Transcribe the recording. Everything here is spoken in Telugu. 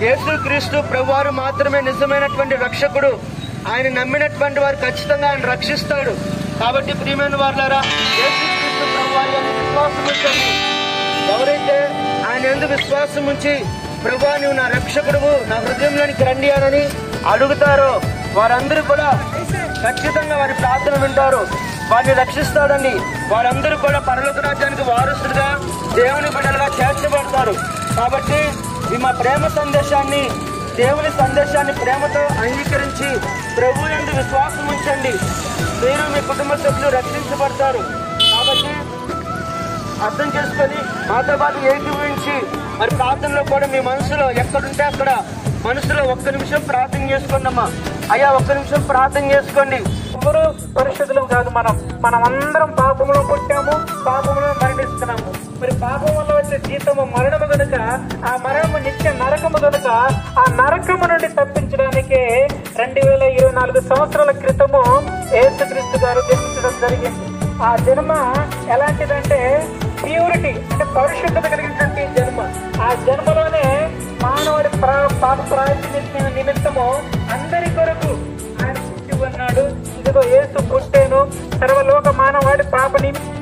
యేసుక్రీస్తు ప్రభువారు మాత్రమే నిజమైనటువంటి రక్షకుడు. ఆయన నమ్మినటువంటి వారు ఖచ్చితంగా ఆయన రక్షిస్తాడు. కాబట్టి ప్రియమైన వారులారా, యేసుక్రీస్తు ప్రభువారి యందు విశ్వాసం ఉంచండి. ఎవరైతే ఆయన యందు విశ్వాసం ఉంచి ప్రభువా నువ్వు నా రక్షకుడువు, నా హృదయంలోనికి రండి అని అడుగుతారో వారందరూ కూడా ఖచ్చితంగా వారి ప్రార్థన వింటారు, వారిని రక్షిస్తాడండి. వారందరూ కూడా పరలోక రాజ్యానికి వారసులుగా దేవుని బిడ్డలుగా చేర్చబడతారు. కాబట్టి ఈ మా ప్రేమ సందేశాన్ని, దేవుని సందేశాన్ని ప్రేమతో అంగీకరించి ప్రభు యందు విశ్వాసం ఉంచండి. మీరు మీ కుటుంబ సభ్యులు రక్షించబడతారు. కాబట్టి అర్థం చేసుకొని మాతో పాటు ఏకీభవించి మరి ప్రార్థనలో కూడా మీ మనసులో ఎక్కడుంటే అక్కడ మనసులో ఒక్క నిమిషం ప్రార్థన చేసుకోండమ్మా. అయ్యా ఒక్క నిమిషం ప్రార్థన చేసుకోండి. ఎవరు పరిశుద్ధులు కాదు, మనం అందరం పాపంలో పుట్టాము, పాపంలో మరణిస్తున్నాము. మరి పాపం వల్ల వచ్చే జీతము మరణము కనుక, ఆ మరణము నిత్య నరకము కనుక, ఆ నరకము నుండి తప్పించడానికే 2024 సంవత్సరాల క్రితము యేసుక్రీస్తు గారు జన్మించడం జరిగింది. ఆ జన్మ ఎలాంటిదంటే ప్యూరిటీ, అంటే పరిశుద్ధత కలిగినటువంటి జన్మ. ఆ జన్మలోనే మానవుడి పాప ప్రాయశ్చిత్త నిమిత్తము అందరి కొరకు ఆయన పుట్టి ఉన్నాడు. ఇదిగో యేసు పుట్టేను, సర్వలోక మానవాడి పాప నిమిత్తం